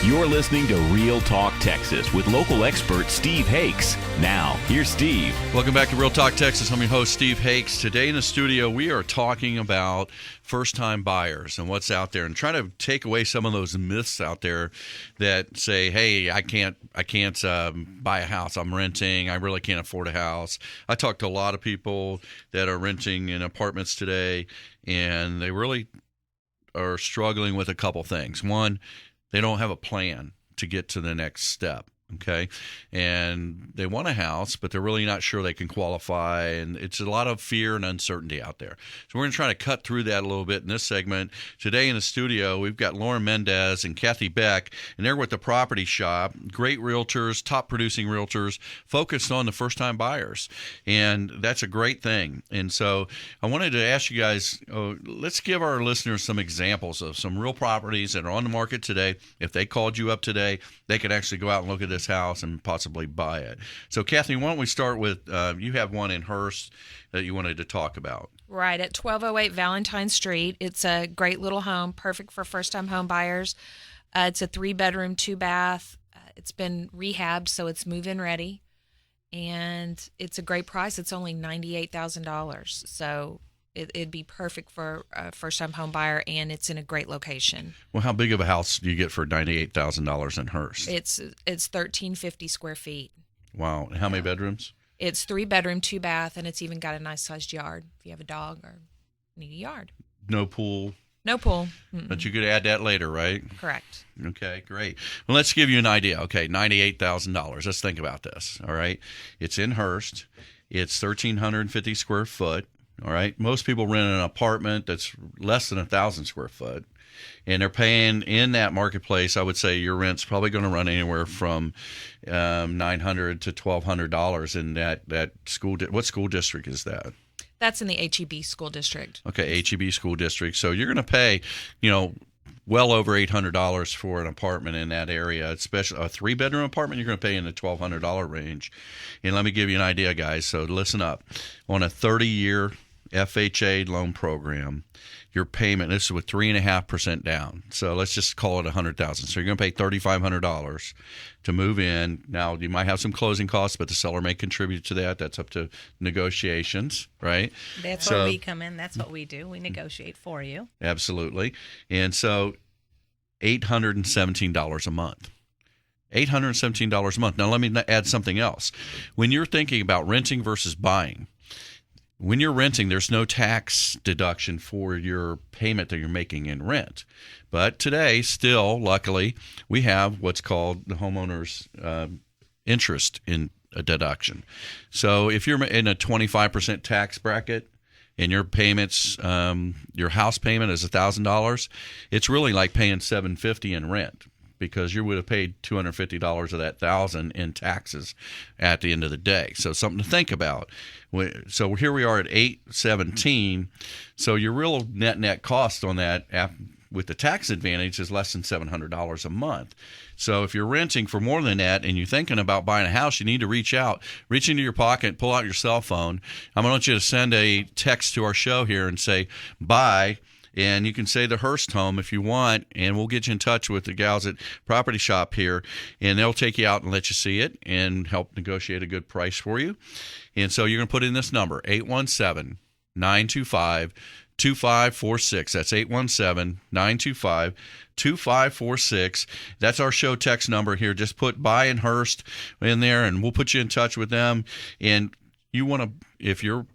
You're listening to Real Talk Texas with local expert Steve Hakes. Now, here's Steve. Welcome back to Real Talk Texas. I'm your host, Steve Hakes. Today in the studio, we are talking about first-time buyers and what's out there, and trying to take away some of those myths out there that say, "Hey, I can't buy a house. I'm renting. I really can't afford a house." I talked to a lot of people that are renting in apartments today, and they really are struggling with a couple things. One, they don't have a plan to get to the next step, okay? And they want a house, but they're really not sure they can qualify, and it's a lot of fear and uncertainty out there. So we're going to try to cut through that a little bit in this segment. Today in the studio, we've got Lauren Mendez and Kathy Beck, and they're with The Property Shop. Great realtors, top-producing realtors, focused on the first-time buyers, and that's a great thing. And so I wanted to ask you guys, let's give our listeners some examples of some real properties that are on the market today. If they called you up today, they could actually go out and look at this house and possibly buy it. So, Kathy, why don't we start with, you have one in Hurst that you wanted to talk about. Right, at 1208 Valentine Street. It's a great little home, perfect for first-time home buyers. It's a 3-bedroom, 2-bath. It's been rehabbed, so it's move-in ready. And it's a great price. It's only $98,000. So it'd be perfect for a first-time home buyer, and it's in a great location. Well, how big of a house do you get for $98,000 in Hurst? It's 1,350 square feet. Wow. And how many bedrooms? It's 3-bedroom, 2-bath, and it's even got a nice-sized yard if you have a dog or need a yard. No pool? No pool. But you could add that later, right? Correct. Okay, great. Well, let's give you an idea. Okay, $98,000. Let's think about this, all right? It's in Hurst. It's 1,350 square foot. All right. Most people rent an apartment that's less than 1,000 square foot, and they're paying in that marketplace. I would say your rent's probably going to run anywhere from $900 to $1,200 in that school. What school district is that? That's in the HEB school district. Okay, HEB school district. So you're going to pay, well over $800 for an apartment in that area, especially a 3-bedroom apartment. You're going to pay in the $1,200 range. And let me give you an idea, guys. So listen up. On a 30-year FHA loan program, your payment, this is with 3.5% down. So let's just call it $100,000. So you're going to pay $3,500 to move in. Now, you might have some closing costs, but the seller may contribute to that. That's up to negotiations, right? That's where we come in. That's what we do. We negotiate for you. Absolutely. And so $817 a month. $817 a month. Now, let me add something else. When you're thinking about renting versus buying, when you're renting, there's no tax deduction for your payment that you're making in rent. But today, still, luckily, we have what's called the homeowner's interest in a deduction. So if you're in a 25% tax bracket and your payments, your house payment is $1,000, it's really like paying $750 in rent, because you would have paid $250 of that $1,000 in taxes at the end of the day. So something to think about. So here we are at $817. So your real net cost on that with the tax advantage is less than $700 a month. So if you're renting for more than that and you're thinking about buying a house, you need to reach into your pocket, pull out your cell phone. I'm going to want you to send a text to our show here and say, buy. And you can say the Hurst home if you want, and we'll get you in touch with the gals at Property Shop here, and they'll take you out and let you see it and help negotiate a good price for you. And so you're going to put in this number, 817-925-2546. That's 817-925-2546. That's our show text number here. Just put buy in Hurst in there, and we'll put you in touch with them. And you want to, if you're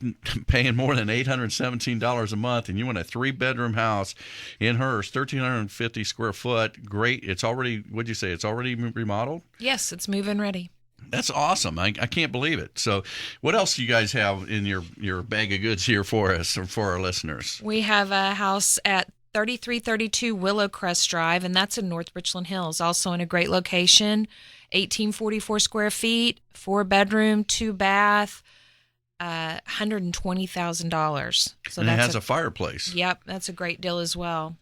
paying more than $817 a month and you want a 3-bedroom house in Hurst, 1,350 square foot, great. It's already, what'd you say, it's already remodeled? Yes, it's move-in ready. That's awesome. I can't believe it. So what else do you guys have in your bag of goods here for us or for our listeners? We have a house at 3332 Willowcrest Drive, and that's in North Richland Hills, also in a great location, 1,844 square feet, 4-bedroom, 2-bath, $120,000. So and it has a fireplace. Yep, that's a great deal as well.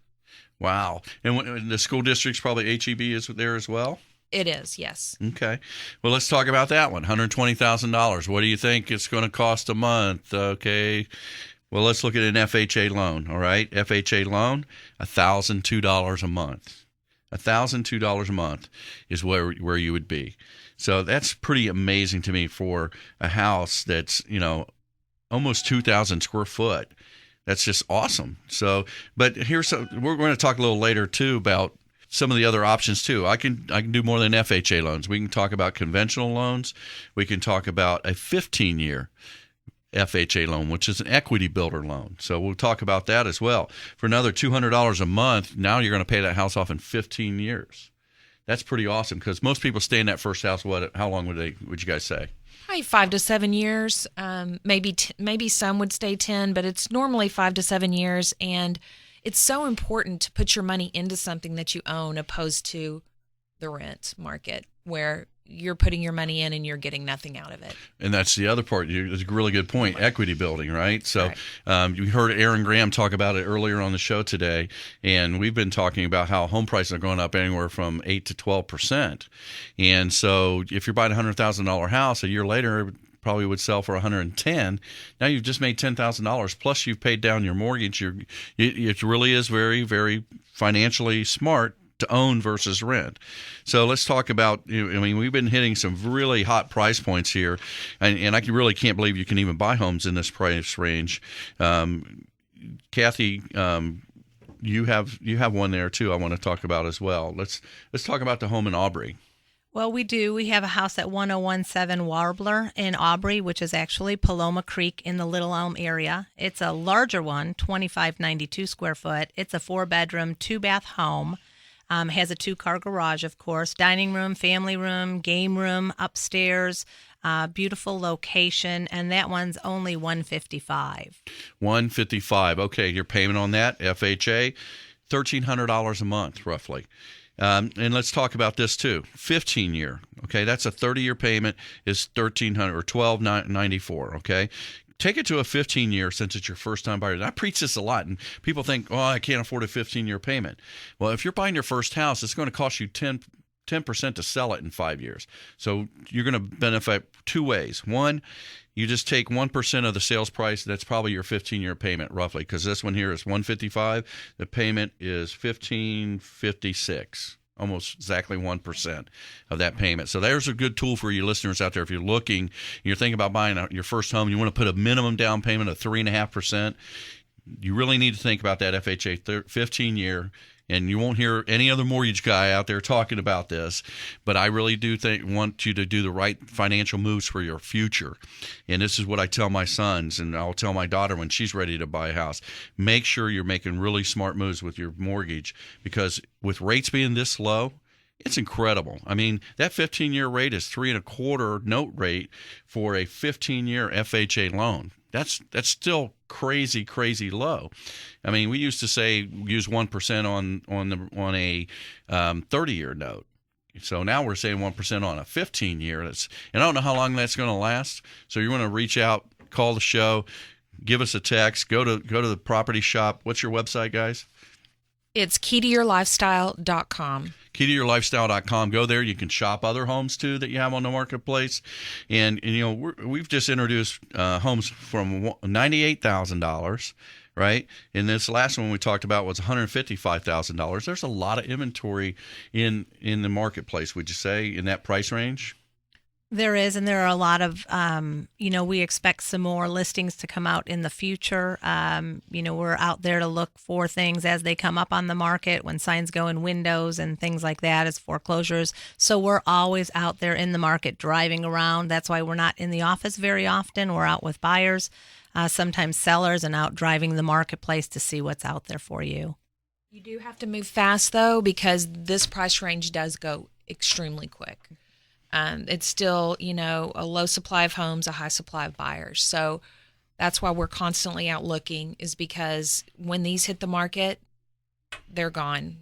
Wow. And the school district's probably HEB is there as well? It is, yes. Okay. Well, let's talk about that one, $120,000. What do you think it's going to cost a month? Okay. Well, let's look at an FHA loan, all right? FHA loan, $1,002 a month. $1,002 a month is where you would be. So that's pretty amazing to me for a house that's, almost 2,000 square foot. That's just awesome. So, but we're going to talk a little later too about some of the other options too. I can do more than FHA loans. We can talk about conventional loans. We can talk about a 15-year FHA loan, which is an equity builder loan. So we'll talk about that as well. For another $200 a month, now you're going to pay that house off in 15 years. That's pretty awesome because most people stay in that first house. How long would you guys say? Probably 5 to 7 years. Maybe some would stay 10, but it's normally 5 to 7 years. And it's so important to put your money into something that you own opposed to the rent market where you're putting your money in and you're getting nothing out of it. And that's the other part. It's a really good point. Equity building, right? So you heard Aaron Graham talk about it earlier on the show today, and we've been talking about how home prices are going up anywhere from 8 to 12%. And so if you're buying a $100,000 house, a year later, it probably would sell for $110,000. Now you've just made $10,000 plus you've paid down your mortgage. It really is very, very financially smart to own versus rent. So let's talk about, we've been hitting some really hot price points here, and I really can't believe you can even buy homes in this price range. Kathy, you have one there too I want to talk about as well. Let's talk about the home in Aubrey. Well, we do. We have a house at 1017 Warbler in Aubrey, which is actually Paloma Creek in the Little Elm area. It's a larger one, 2592 square foot. It's a 4-bedroom, 2-bath home. Has a 2-car garage, of course, dining room, family room, game room, upstairs, beautiful location, and that one's only $155,000. $155,000. Okay, your payment on that, FHA, $1,300 a month, roughly. And let's talk about this too. 15-year. Okay, that's a 30-year payment is $1,300 or $1,294. Okay. Take it to a 15-year since it's your first-time buyer. And I preach this a lot, and people think, I can't afford a 15-year payment. Well, if you're buying your first house, it's going to cost you 10% to sell it in 5 years. So you're going to benefit two ways. One, you just take 1% of the sales price. That's probably your 15-year payment, roughly, because this one here is $155,000. The payment is $1,556. Almost exactly 1% of that payment. So there's a good tool for you listeners out there. If you're looking, you're thinking about buying your first home, you want to put a minimum down payment of 3.5%. You really need to think about that FHA 15-year. And you won't hear any other mortgage guy out there talking about this, but I really do want you to do the right financial moves for your future. And this is what I tell my sons, and I'll tell my daughter when she's ready to buy a house. Make sure you're making really smart moves with your mortgage, because with rates being this low, it's incredible. I mean, that 15-year rate is 3.25% note rate for a 15-year FHA loan. That's still crazy, crazy low. I mean, we used to say use 1% on a 30-year note. So now we're saying 1% on a 15-year. And I don't know how long that's going to last. So you want to reach out, call the show, give us a text, go to the property shop. What's your website, guys? It's keytoyourlifestyle.com. keytoyourlifestyle.com. Go there. You can shop other homes too that you have on the marketplace. And we've just introduced homes from $98,000, right? And this last one we talked about was $155,000. There's a lot of inventory in the marketplace, would you say, in that price range? There is, and there are a lot of, we expect some more listings to come out in the future. We're out there to look for things as they come up on the market, when signs go in windows and things like that as foreclosures. So we're always out there in the market driving around. That's why we're not in the office very often. We're out with buyers, sometimes sellers, and out driving the marketplace to see what's out there for you. You do have to move fast, though, because this price range does go extremely quick. It's still, a low supply of homes, a high supply of buyers. So that's why we're constantly out looking, is because when these hit the market, they're gone.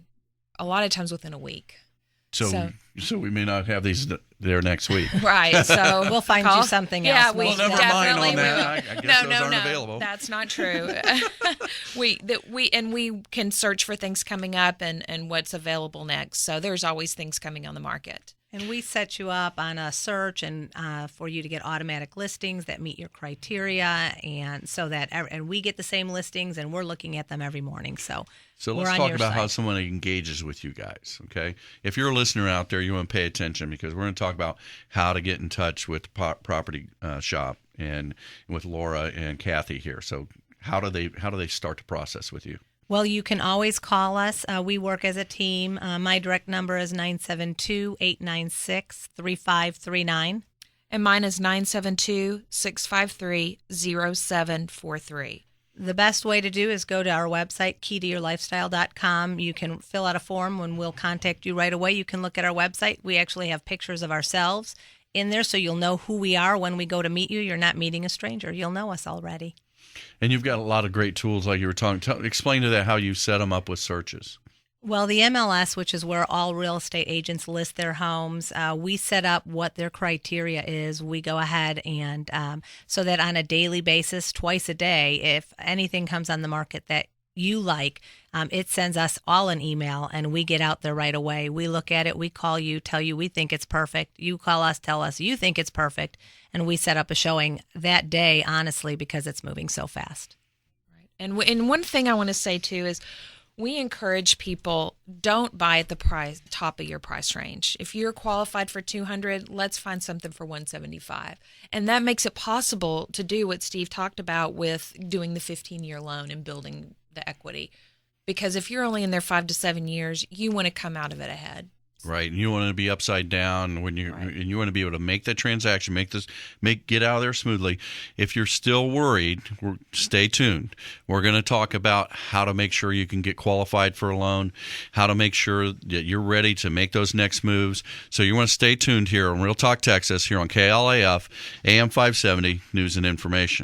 A lot of times within a week. So we may not have these there next week. Right. So we'll find you something else. Yeah, well, never mind on that. I guess those aren't available. That's not true. we can search for things coming up and what's available next. So there's always things coming on the market. And we set you up on a search and for you to get automatic listings that meet your criteria, and so that and we get the same listings, and we're looking at them every morning. So let's talk about how someone engages with you guys. Okay, if you're a listener out there, you want to pay attention, because we're going to talk about how to get in touch with the property shop and with Laura and Kathy here. So how do they start the process with you? Well, you can always call us. We work as a team. My direct number is 972-896-3539. And mine is 972-653-0743. The best way to do is go to our website, keytoyourlifestyle.com. You can fill out a form and we'll contact you right away. You can look at our website. We actually have pictures of ourselves in there, so you'll know who we are when we go to meet you. You're not meeting a stranger. You'll know us already. And you've got a lot of great tools like you were talking. Explain to that how you set them up with searches. Well, the MLS, which is where all real estate agents list their homes, we set up what their criteria is. We go ahead and so that on a daily basis, twice a day, if anything comes on the market that you like, it sends us all an email, and we get out there right away. We look at it, we call you, tell you we think it's perfect. You call us, tell us you think it's perfect, and we set up a showing that day, honestly, because it's moving so fast. Right. And one thing I want to say too is, we encourage people, don't buy at the top of your price range. If you're qualified for $200, let's find something for $175. And that makes it possible to do what Steve talked about with doing the 15-year loan and building the equity. Because if you're only in there 5 to 7 years, you want to come out of it ahead. Right, and you want to be upside down when and you want to be able to make that transaction, get out of there smoothly. If you're still worried, stay tuned. We're going to talk about how to make sure you can get qualified for a loan, how to make sure that you're ready to make those next moves. So you want to stay tuned here on Real Talk Texas here on KLAF AM 570 News and Information.